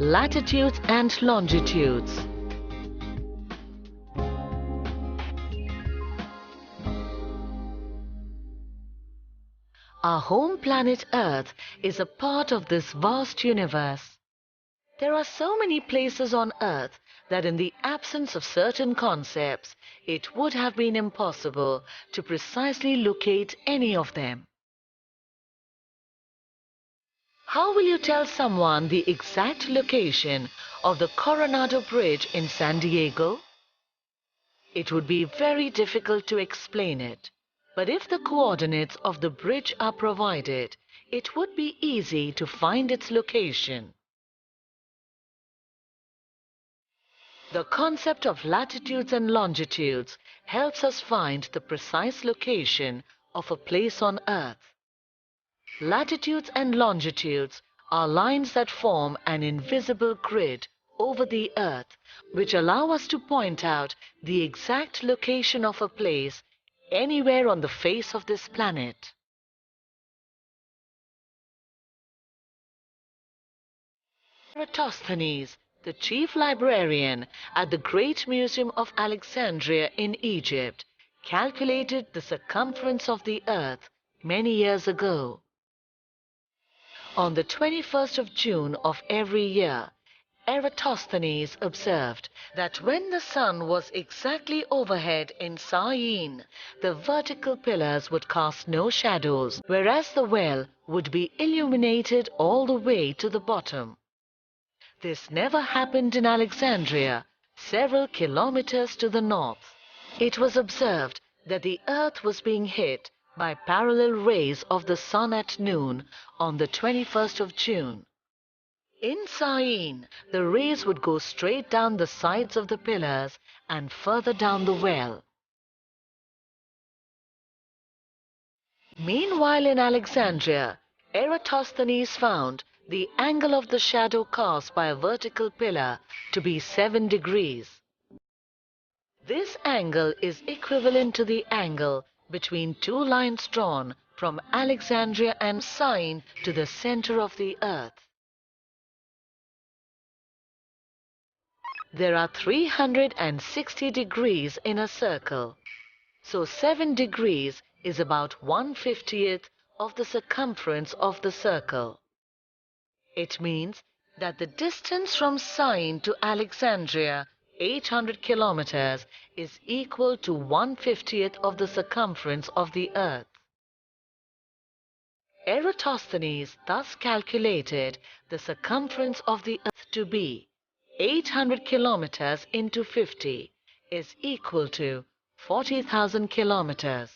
Latitudes and Longitudes. Our home planet Earth is a part of this vast universe. There are so many places on Earth that in the absence of certain concepts, it would have been impossible to precisely locate any of them. How will you tell someone the exact location of the Coronado Bridge in San Diego? It would be very difficult to explain it, but if the coordinates of the bridge are provided, it would be easy to find its location. The concept of latitudes and longitudes helps us find the precise location of a place on Earth. Latitudes and longitudes are lines that form an invisible grid over the Earth, which allow us to point out the exact location of a place anywhere on the face of this planet. Eratosthenes, the chief librarian at the Great Museum of Alexandria in Egypt, calculated the circumference of the Earth many years ago. On the 21st of June of every year, Eratosthenes observed that when the sun was exactly overhead in Syene, the vertical pillars would cast no shadows, whereas the well would be illuminated all the way to the bottom. This never happened in Alexandria, several kilometers to the north. It was observed that the Earth was being hit by parallel rays of the sun at noon on the 21st of June. In Syene, the rays would go straight down the sides of the pillars and further down the well. Meanwhile, in Alexandria, Eratosthenes found the angle of the shadow cast by a vertical pillar to be 7 degrees. This angle is equivalent to the angle between two lines drawn from Alexandria and Syene to the center of the Earth. There are 360 degrees in a circle, so 7 degrees is about 1/50th of the circumference of the circle. It means that the distance from Syene to Alexandria, 800 kilometers, is equal to 1/50th of the circumference of the Earth. Eratosthenes thus calculated the circumference of the Earth to be 800 kilometers into 50 is equal to 40,000 kilometers.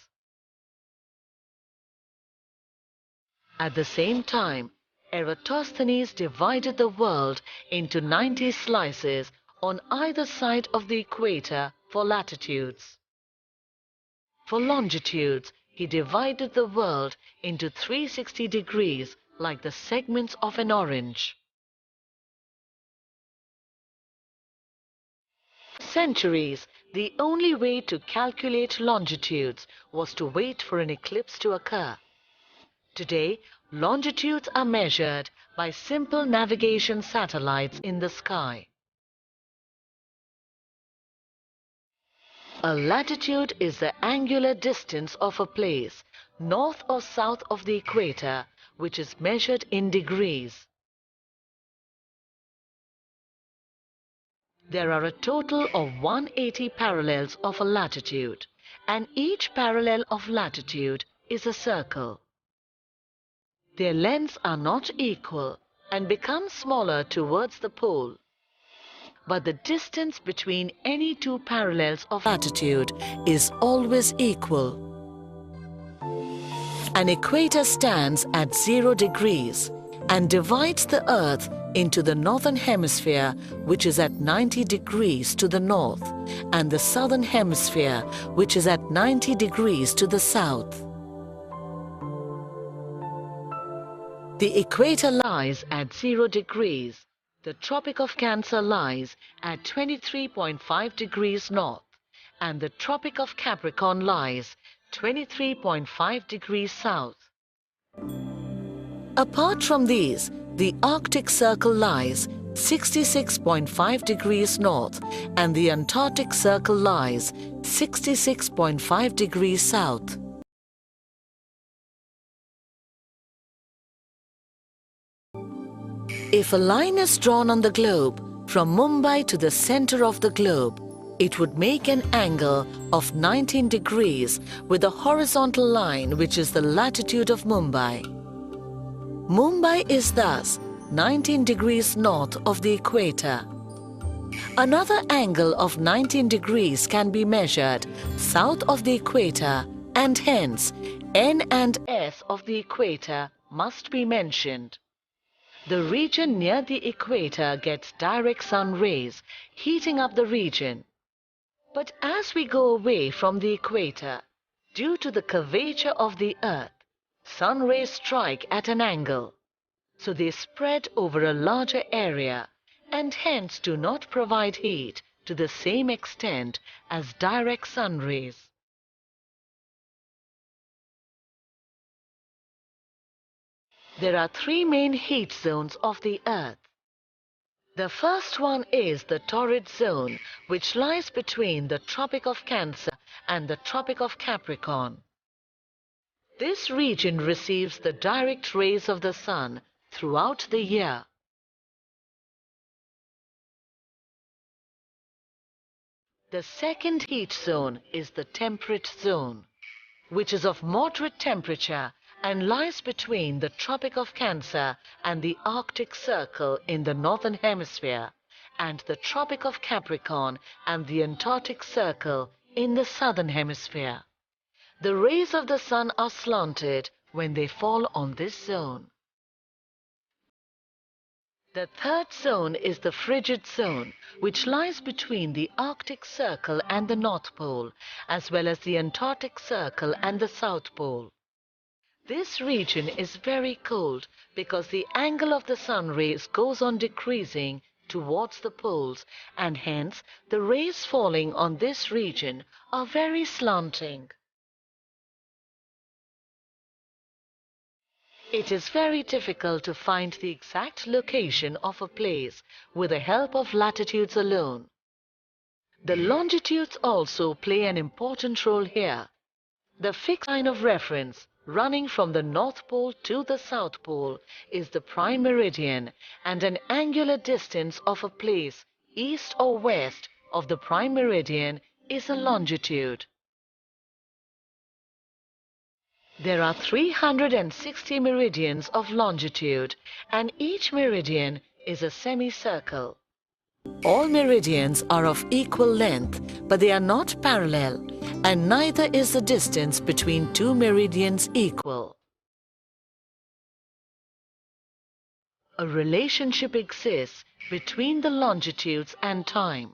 At the same time, Eratosthenes divided the world into 90 slices on either side of the equator for latitudes. For longitudes, he divided the world into 360 degrees like the segments of an orange. For centuries, the only way to calculate longitudes was to wait for an eclipse to occur. Today, longitudes are measured by simple navigation satellites in the sky. A latitude is the angular distance of a place, north or south of the equator, which is measured in degrees. There are a total of 180 parallels of a latitude, and each parallel of latitude is a circle. Their lengths are not equal and become smaller towards the pole. But the distance between any two parallels of latitude is always equal. An equator stands at 0 degrees and divides the Earth into the northern hemisphere, which is at 90 degrees to the north, and the southern hemisphere, which is at 90 degrees to the south. The equator lies at 0 degrees. The Tropic of Cancer lies at 23.5 degrees north, and the Tropic of Capricorn lies 23.5 degrees south. Apart from these, the Arctic Circle lies 66.5 degrees north and the Antarctic Circle lies 66.5 degrees south. If a line is drawn on the globe from Mumbai to the center of the globe, it would make an angle of 19 degrees with a horizontal line which is the latitude of Mumbai. Mumbai is thus 19 degrees north of the equator. Another angle of 19 degrees can be measured south of the equator, and hence N and S of the equator must be mentioned. The region near the equator gets direct sun rays, heating up the region. But as we go away from the equator, due to the curvature of the earth, sun rays strike at an angle. So they spread over a larger area and hence do not provide heat to the same extent as direct sun rays. There are three main heat zones of the earth. The first one is the torrid zone, which lies between the Tropic of Cancer and the Tropic of Capricorn. This region receives the direct rays of the sun throughout the year. The second heat zone is the temperate zone, which is of moderate temperature and lies between the Tropic of Cancer and the Arctic Circle in the northern hemisphere, and the Tropic of Capricorn and the Antarctic Circle in the southern hemisphere. The rays of the sun are slanted when they fall on this zone. The third zone is the frigid zone, which lies between the Arctic Circle and the North Pole, as well as the Antarctic Circle and the South Pole. This region is very cold because the angle of the sun rays goes on decreasing towards the poles, and hence the rays falling on this region are very slanting. It is very difficult to find the exact location of a place with the help of latitudes alone. The longitudes also play an important role here. The fixed line of reference running from the North Pole to the South Pole is the prime meridian, and an angular distance of a place east or west of the prime meridian is a longitude. There are 360 meridians of longitude, and each meridian is a semicircle. All meridians are of equal length, but they are not parallel, and neither is the distance between two meridians equal. A relationship exists between the longitudes and time.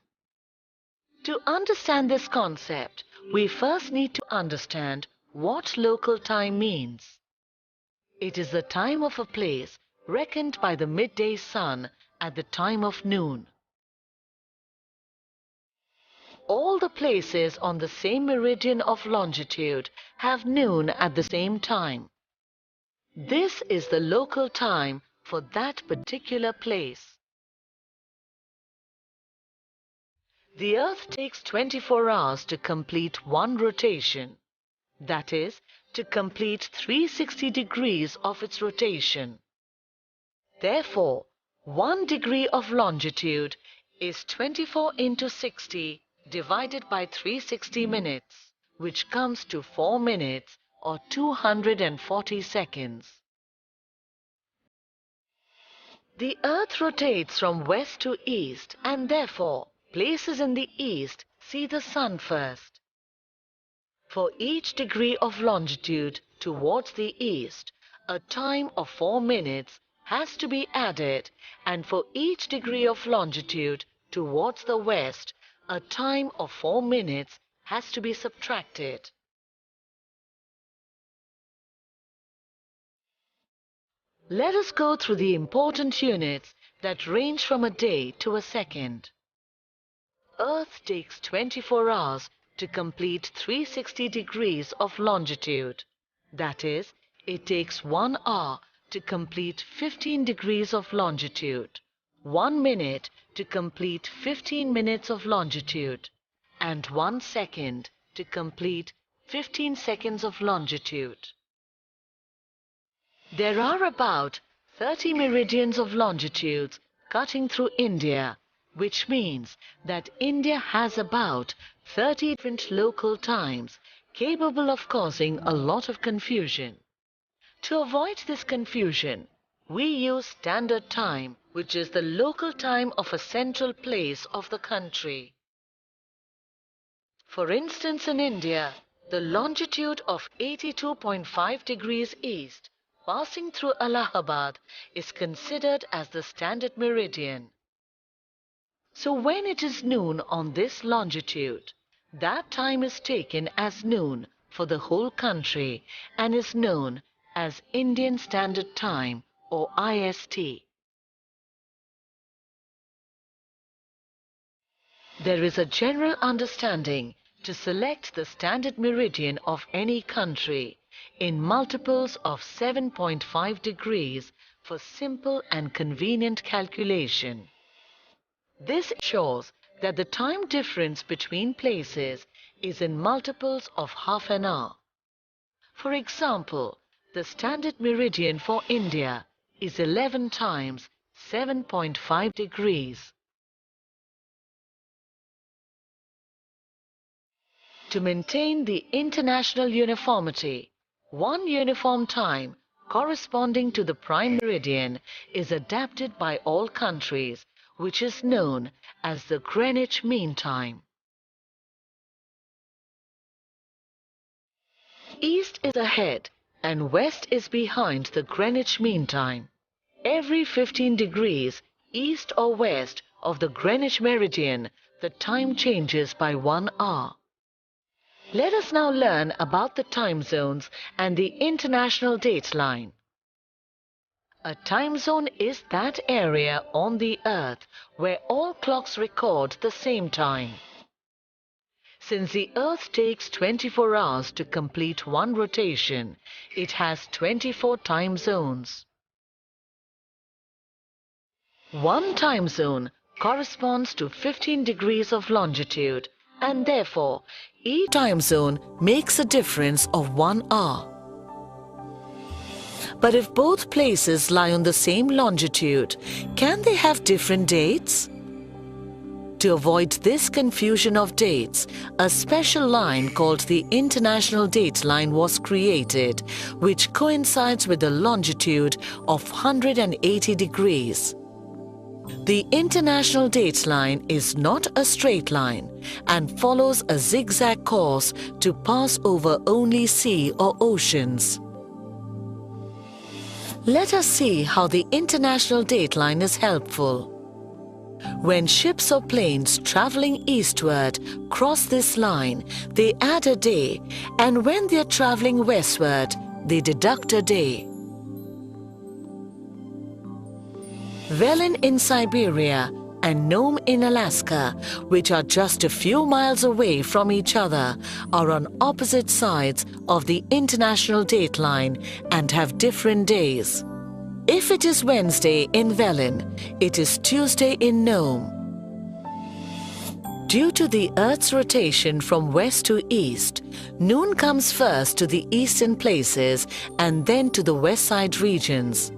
To understand this concept, we first need to understand what local time means. It is the time of a place reckoned by the midday sun at the time of noon. All the places on the same meridian of longitude have noon at the same time. This is the local time for that particular place. The Earth takes 24 hours to complete one rotation. That is, to complete 360 degrees of its rotation. Therefore, 1 degree of longitude is 24 into 60 divided by 360 minutes, which comes to 4 minutes or 240 seconds. The Earth rotates from west to east, and therefore places in the east see the sun first. For each degree of longitude towards the east, a time of 4 minutes has to be added, and for each degree of longitude towards the west, a time of 4 minutes has to be subtracted. Let us go through the important units that range from a day to a second. Earth takes 24 hours to complete 360 degrees of longitude. That is, it takes 1 hour to complete 15 degrees of longitude, 1 minute to complete 15 minutes of longitude, and 1 second to complete 15 seconds of longitude. There are about 30 meridians of longitudes cutting through India, which means that India has about 30 different local times capable of causing a lot of confusion. To avoid this confusion, we use standard time, which is the local time of a central place of the country. For instance, in India, the longitude of 82.5 degrees east passing through Allahabad is considered as the standard meridian. So when it is noon on this longitude, that time is taken as noon for the whole country and is known as Indian Standard Time or IST. There is a general understanding to select the standard meridian of any country in multiples of 7.5 degrees for simple and convenient calculation. This ensures that the time difference between places is in multiples of half an hour. For example, the standard meridian for India is 11 times 7.5 degrees. To maintain the international uniformity, one uniform time corresponding to the prime meridian is adapted by all countries, which is known as the Greenwich Mean Time. East is ahead and west is behind the Greenwich Mean Time. Every 15 degrees east or west of the Greenwich Meridian, the time changes by 1 hour. Let us now learn about the time zones and the international dateline. A time zone is that area on the earth where all clocks record the same time. Since the earth takes 24 hours to complete one rotation, it has 24 time zones. One time zone corresponds to 15 degrees of longitude, and therefore each time zone makes a difference of 1 hour. But if both places lie on the same longitude, can they have different dates? To avoid this confusion of dates, a special line called the International Dateline was created, which coincides with the longitude of 180 degrees. The International Dateline is not a straight line and follows a zigzag course to pass over only sea or oceans. Let us see how the International Dateline is helpful. When ships or planes traveling eastward cross this line, they add a day, and when they are traveling westward, they deduct a day. Velin in Siberia and Nome in Alaska, which are just a few miles away from each other, are on opposite sides of the International Dateline and have different days. If it is Wednesday in Velin, it is Tuesday in Nome. Due to the Earth's rotation from west to east, noon comes first to the eastern places and then to the west side regions.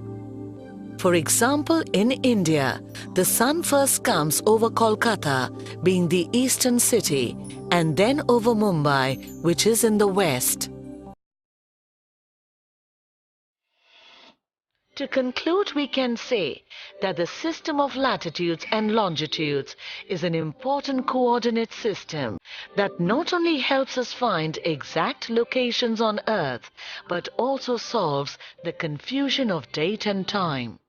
For example, in India, the sun first comes over Kolkata, being the eastern city, and then over Mumbai, which is in the west. To conclude, we can say that the system of latitudes and longitudes is an important coordinate system that not only helps us find exact locations on Earth, but also solves the confusion of date and time.